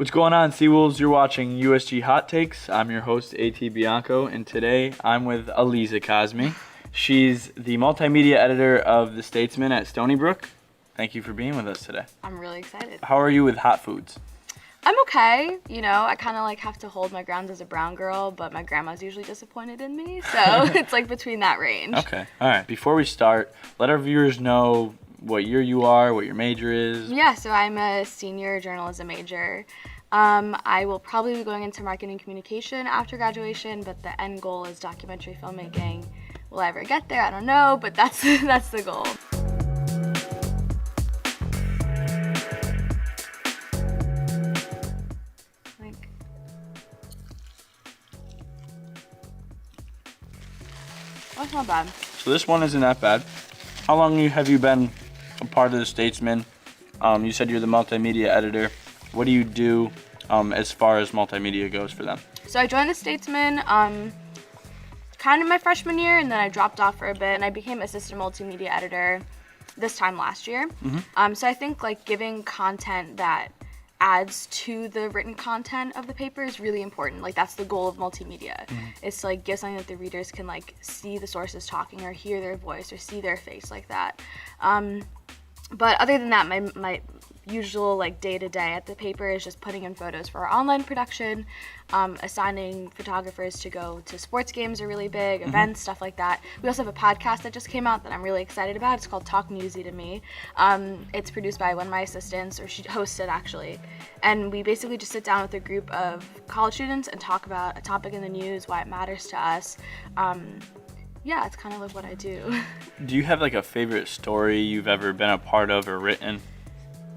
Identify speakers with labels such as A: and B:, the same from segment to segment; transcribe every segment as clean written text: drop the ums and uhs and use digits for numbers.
A: What's going on, Seawolves? You're watching USG Hot Takes. I'm your host, A.T. Bianco, and today I'm with Aleeza Kazmi. She's the multimedia editor of the Statesman at Stony Brook. Thank you for being with us today.
B: I'm really excited.
A: How are you with hot foods?
B: I'm okay. You know, I kind of have to hold my ground as a brown girl, but my grandma's usually disappointed in me, so it's between that range.
A: Okay, all right. Before we start, let our viewers know what year you are, what your major is.
B: Yeah, so I'm a senior journalism major. I will probably be going into marketing communication after graduation, but the end goal is documentary filmmaking. Will I ever get there? I don't know, but that's the goal. That's not bad.
A: So this one isn't that bad. How long have you been a part of the Statesman? You said you're the multimedia editor. What do you do as far as multimedia goes for them?
B: So I joined the Statesman kind of my freshman year, and then I dropped off for a bit, and I became assistant multimedia editor this time last year. Mm-hmm. So I think giving content that adds to the written content of the paper is really important. That's the goal of multimedia. Mm-hmm. It's give something that the readers can see the sources talking or hear their voice or see their face like that. But other than that, my usual day-to-day at the paper is just putting in photos for our online production, assigning photographers to go to sports games are really big, events, stuff like that. We also have a podcast that just came out that I'm really excited about. It's called Talk Newsy to Me. It's produced by one of my assistants, or she hosts it actually. And we basically just sit down with a group of college students and talk about a topic in the news, why it matters to us. Yeah, it's kind of what I do.
A: Do you have a favorite story you've ever been a part of or written?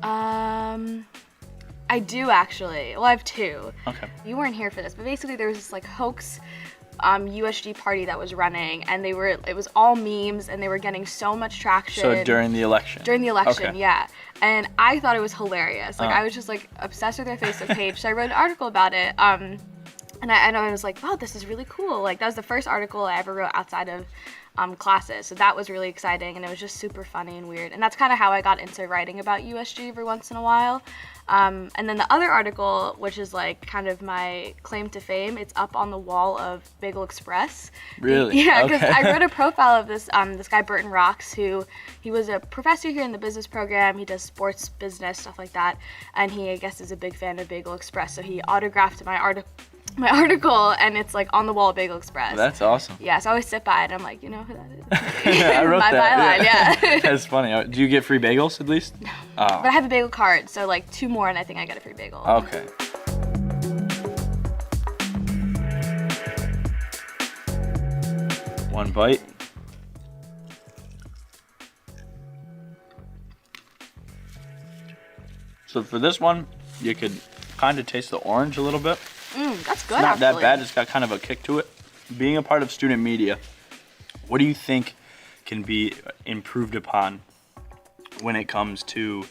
B: I do actually. Well, I have two.
A: Okay.
B: You weren't here for this, but basically there was this hoax USG party that was running, and it was all memes, and they were getting so much traction.
A: So during the election?
B: During the election,
A: okay.
B: Yeah. And I thought it was hilarious. I was just obsessed with their Facebook page, so I wrote an article about it. And I was wow, this is really cool. That was the first article I ever wrote outside of classes, so that was really exciting, and it was just super funny and weird. And that's kind of how I got into writing about USG every once in a while. And then the other article, which is kind of my claim to fame, it's up on the wall of Bagel Express.
A: Really?
B: Yeah, because
A: okay.
B: I wrote a profile of this guy Burton Rocks, who he was a professor here in the business program. He does sports business, stuff like that, and he, I guess, is a big fan of Bagel Express. So he autographed my article, and it's on the wall of Bagel Express.
A: That's awesome.
B: Yeah, so I always sit by it, and I'm you know who that is?
A: Yeah, I wrote
B: my
A: that.
B: byline, yeah.
A: That's funny. Do you get free bagels at least?
B: No.
A: Oh.
B: But I have a bagel card, so two more, and I think I get a free bagel.
A: Okay. One bite. So for this one, you could kind of taste the orange a little bit.
B: That's good,
A: It's not
B: actually.
A: that bad. It's got kind of a kick to it. Being a part of student media, what do you think can be improved upon when it comes to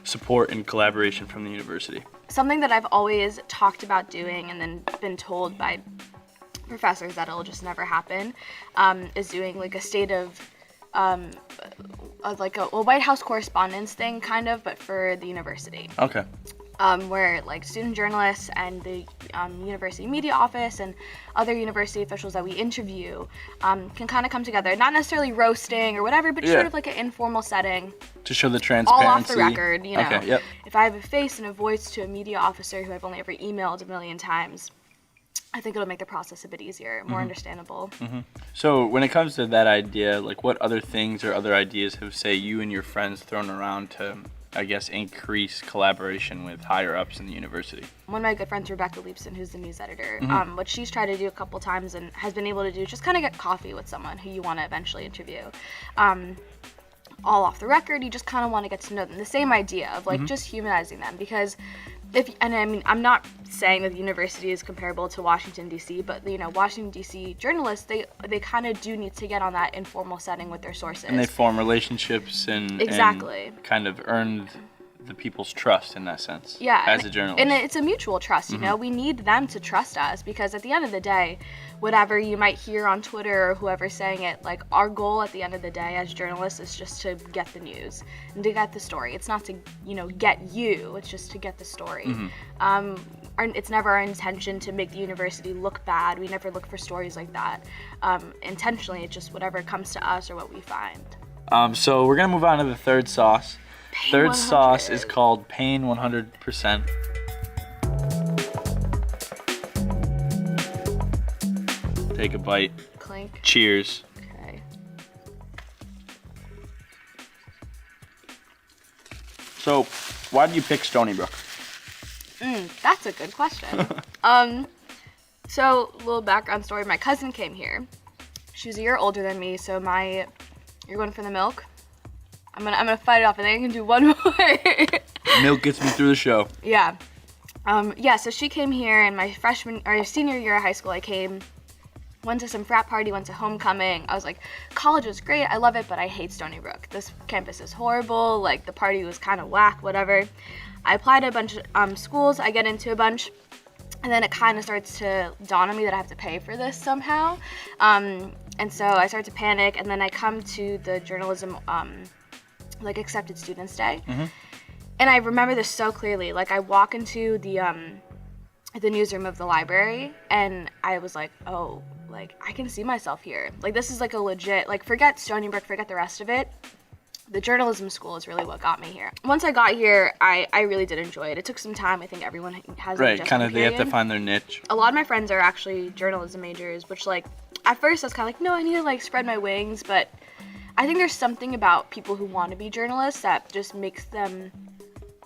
A: support and collaboration from the university?
B: Something that I've always talked about doing and then been told by professors that it'll just never happen, is doing a state of a White House correspondence thing, kind of, but for the university.
A: Okay.
B: Where student journalists and the university media office and other university officials that we interview can kind of come together, not necessarily roasting or whatever, but sort of an informal setting.
A: To show the transparency.
B: All off the record, you know.
A: Okay, yep.
B: If I have a face and a voice to a media officer who I've only ever emailed a million times, I think it'll make the process a bit easier, more understandable. Mm-hmm.
A: So when it comes to that idea, what other things or other ideas have, say, you and your friends thrown around to, I guess, increase collaboration with higher ups in the university?
B: One of my good friends, Rebecca Leapson, who's the news editor, what she's tried to do a couple times and has been able to do is just kind of get coffee with someone who you want to eventually interview. All off the record, you just kind of want to get to know them. The same idea of just humanizing them, because I'm not saying that the university is comparable to Washington, D.C., but, Washington, D.C. journalists, they kind of do need to get on that informal setting with their sources.
A: And they form relationships and
B: exactly.
A: And kind of earn the people's trust in that sense.
B: Yeah.
A: As a journalist.
B: And it's a mutual trust, you know? We need them to trust us because at the end of the day, whatever you might hear on Twitter or whoever's saying it, like our goal at the end of the day as journalists is just to get the news and to get the story. It's not to, you know, get you, it's just to get the story. It's never our intention to make the university look bad. We never look for stories like that. Intentionally, it's just whatever comes to us or what we find.
A: So we're gonna move on to the third sauce.
B: Pain
A: Third
B: 100.
A: sauce is called Pain 100%. Take a bite.
B: Clink.
A: Cheers.
B: Okay.
A: So, why did you pick Stony Brook?
B: That's a good question. So, little background story. My cousin came here. She was a year older than me, so you're going for the milk? I'm gonna fight it off. I think I can do one more.
A: Milk gets me through the show.
B: Yeah. So she came here in my senior year of high school. I came, went to some frat party, went to homecoming. I was like, college is great, I love it, but I hate Stony Brook. This campus is horrible, like the party was kind of whack, whatever. I applied to a bunch of schools, I get into a bunch, and then it kind of starts to dawn on me that I have to pay for this somehow. And so I start to panic, and then I come to the journalism like accepted students day. And I remember this so clearly. Like I walk into the newsroom of the library and I was like, oh, like I can see myself here. Like this is like a legit, like forget Stony Brook, forget the rest of it. The journalism school is really what got me here. Once I got here, I really did enjoy it. It took some time. I think everyone has an
A: Right,
B: adjustment
A: kind of they have to
B: period.
A: find their niche.
B: A lot of my friends are actually journalism majors, which like at first I was kind of like, no, I need to like spread my wings, but I think there's something about people who want to be journalists that just makes them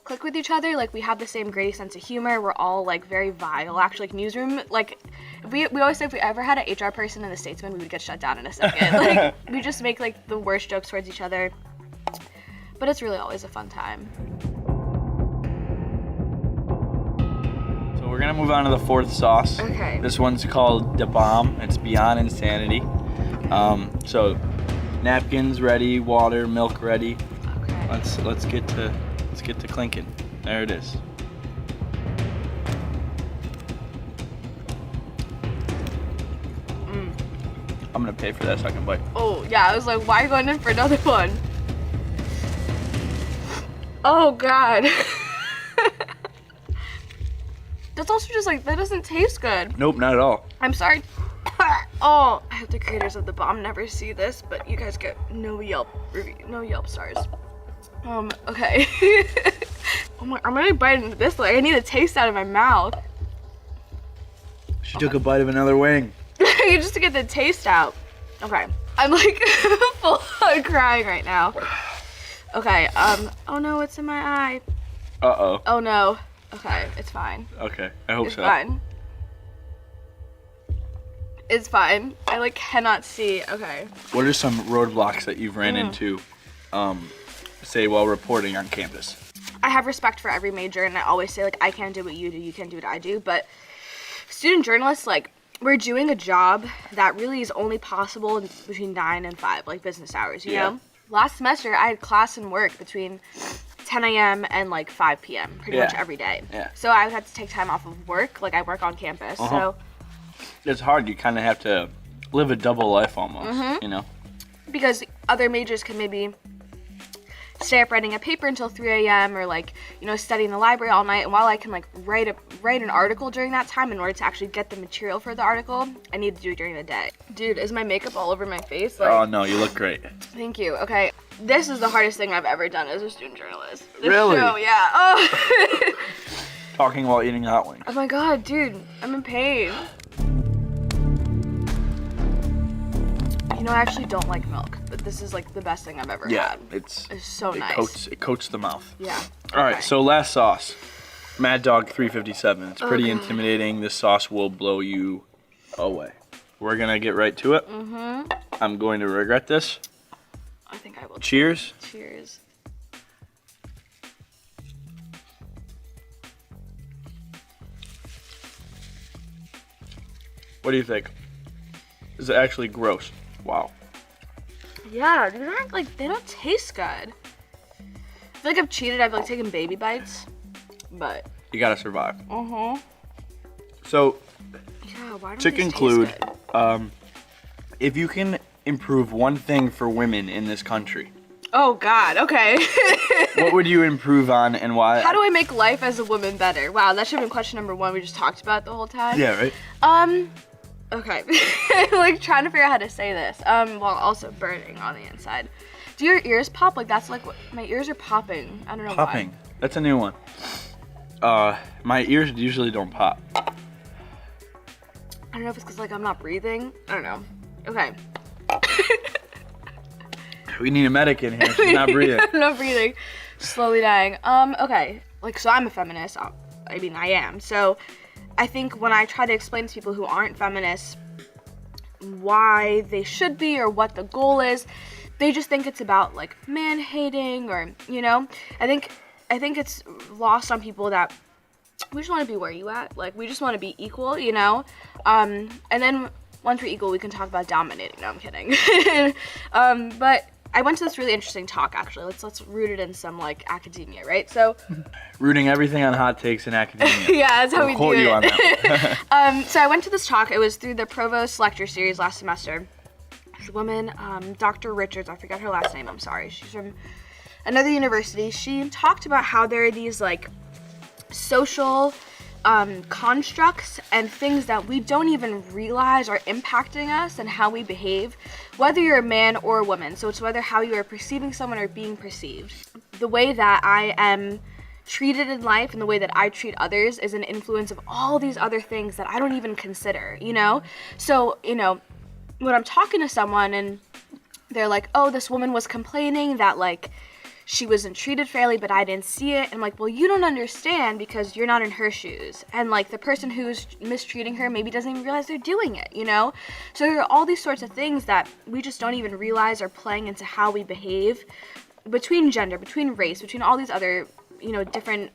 B: click with each other. Like we have the same gritty sense of humor. We're all like very vile. Actually, like newsroom, like we always say if we ever had an HR person in the Statesman, we would get shut down in a second. Like we just make like the worst jokes towards each other. But it's really always a fun time.
A: So we're gonna move on to the fourth sauce.
B: Okay.
A: This one's called Da Bomb. It's beyond insanity. So napkins ready, water, milk ready.
B: Okay.
A: Let's get to clinking. There it is. I'm gonna pay for that second bite.
B: Oh yeah, I was like, why are you going in for another one? Oh god. That's also just like, that doesn't taste good.
A: Nope, not at all.
B: I'm sorry. Oh, I hope the creators of the bomb never see this, but you guys get no Yelp review, no Yelp stars. Okay. Oh my, I'm gonna bite into this, like I need a taste out of my mouth.
A: She took a bite of another wing.
B: Just to get the taste out. Okay. I'm like full on crying right now. Okay, oh no, it's in my eye.
A: Uh-oh.
B: Oh no. Okay, it's fine.
A: Okay, I hope
B: It's
A: so.
B: fine. It's fine. I like cannot see. Okay.
A: What are some roadblocks that you've ran into, say, while reporting on campus?
B: I have respect for every major, and I always say like I can't do what you do, you can't do what I do. But student journalists, like we're doing a job that really is only possible between 9 and 5, like business hours. You know. Last semester, I had class and work between 10 a.m. and like 5 p.m. pretty much every day.
A: Yeah.
B: So I would have to take time off of work. Like I work on campus, so
A: It's hard. You kind of have to live a double life almost, you know?
B: because other majors can maybe stay up writing a paper until 3 a.m. or like, you know, study in the library all night. And while I can like write an article during that time in order to actually get the material for the article, I need to do it during the day. Dude, is my makeup all over my face? Like,
A: Oh, no, you look great.
B: Thank you. Okay. This is the hardest thing I've ever done as a student journalist. This
A: Really?
B: show, yeah. Oh.
A: Talking while eating hot wings.
B: Oh my god, dude. I'm in pain. You know, I actually don't like milk, but this is like the best thing I've ever
A: Yeah,
B: had.
A: it's
B: so
A: it
B: nice.
A: coats the mouth.
B: Yeah.
A: All right,
B: Okay.
A: so last sauce, Mad Dog 357. It's pretty
B: Okay.
A: intimidating. This sauce will blow you away. We're gonna get right to it. I'm going to regret this.
B: I think I will.
A: Cheers.
B: Cheers.
A: What do you think? Is it actually gross? Wow.
B: Yeah, these aren't like, they don't taste good. feel like I've cheated. I've like taken baby bites, but.
A: You gotta survive.
B: Yeah.
A: So,
B: Why don't
A: to
B: these
A: conclude,
B: taste good?
A: if you can improve one thing for women in this country,
B: Oh God. Okay.
A: what would you improve on and why?
B: How do I make life as a woman better? Wow, that should have been question number 1. We just talked about the whole time.
A: Yeah, right.
B: Okay. I'm like trying to figure out how to say this. While also burning on the inside. Do your ears pop? Like that's like what my ears are popping. I don't know
A: Popping.
B: why.
A: That's a new one. My ears usually don't pop.
B: I don't know if it's because like I'm not breathing. I don't know. Okay.
A: We need a medic in here. She's not breathing.
B: I'm not breathing. Slowly dying. Okay. Like, so I'm a feminist. I mean, I am. So I think when I try to explain to people who aren't feminists why they should be or what the goal is, they just think it's about like man hating or, you know, I think it's lost on people that we just want to be where you at. Like, we just want to be equal, you know? And then once we're equal, we can talk about dominating. No, I'm kidding. But I went to this really interesting talk, actually. Let's root it in some, like, academia, right? So...
A: Rooting everything on hot takes in academia.
B: Yeah, that's how we do
A: quote
B: it.
A: You on that.
B: So I went to this talk. It was through the Provost Lecture Series last semester. This woman, Dr. Richards, I forgot her last name, I'm sorry. She's from another university. She talked about how there are these, like, social constructs and things that we don't even realize are impacting us and how we behave, whether you're a man or a woman. So it's whether how you are perceiving someone or being perceived. The way that I am treated in life and the way that I treat others is an influence of all these other things that I don't even consider, you know? So, you know, when I'm talking to someone and they're like, oh, this woman was complaining that, like, she wasn't treated fairly, but I didn't see it. And I'm like, well, you don't understand because you're not in her shoes. And like the person who's mistreating her maybe doesn't even realize they're doing it, you know? So there are all these sorts of things that we just don't even realize are playing into how we behave between gender, between race, between all these other, you know, different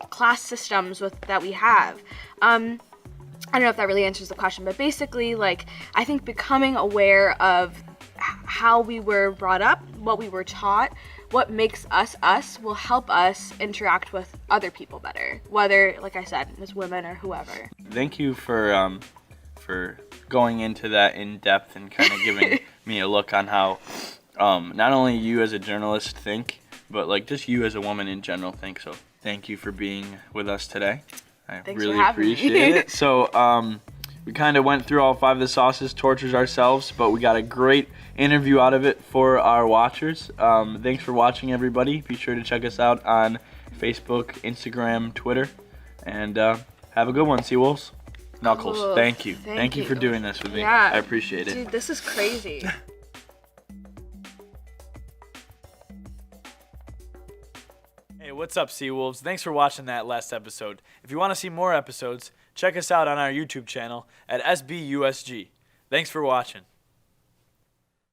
B: class systems that we have. I don't know if that really answers the question, but basically, like, I think becoming aware of how we were brought up, what we were taught, what makes us us will help us interact with other people better, whether, like I said, as women or whoever.
A: Thank you for going into that in depth and kind of giving me a look on how not only you as a journalist think, but like just you as a woman in general think. So thank you for being with us today.
B: Thanks
A: really
B: for having
A: appreciate
B: me.
A: it. So we kind of went through all 5 of the sauces, tortures ourselves, but we got a great interview out of it for our watchers. Thanks for watching, everybody. Be sure to check us out on Facebook, Instagram, Twitter, and have a good one, Seawolves. Knuckles,
B: Cool.
A: thank you.
B: Thank
A: Thank you for
B: you.
A: doing this with me.
B: Yeah.
A: I appreciate it.
B: Dude, this is crazy.
C: Hey, what's up, Seawolves? Thanks for watching that last episode. If you want to see more episodes, check us out on our YouTube channel at SBU USG. Thanks for watching.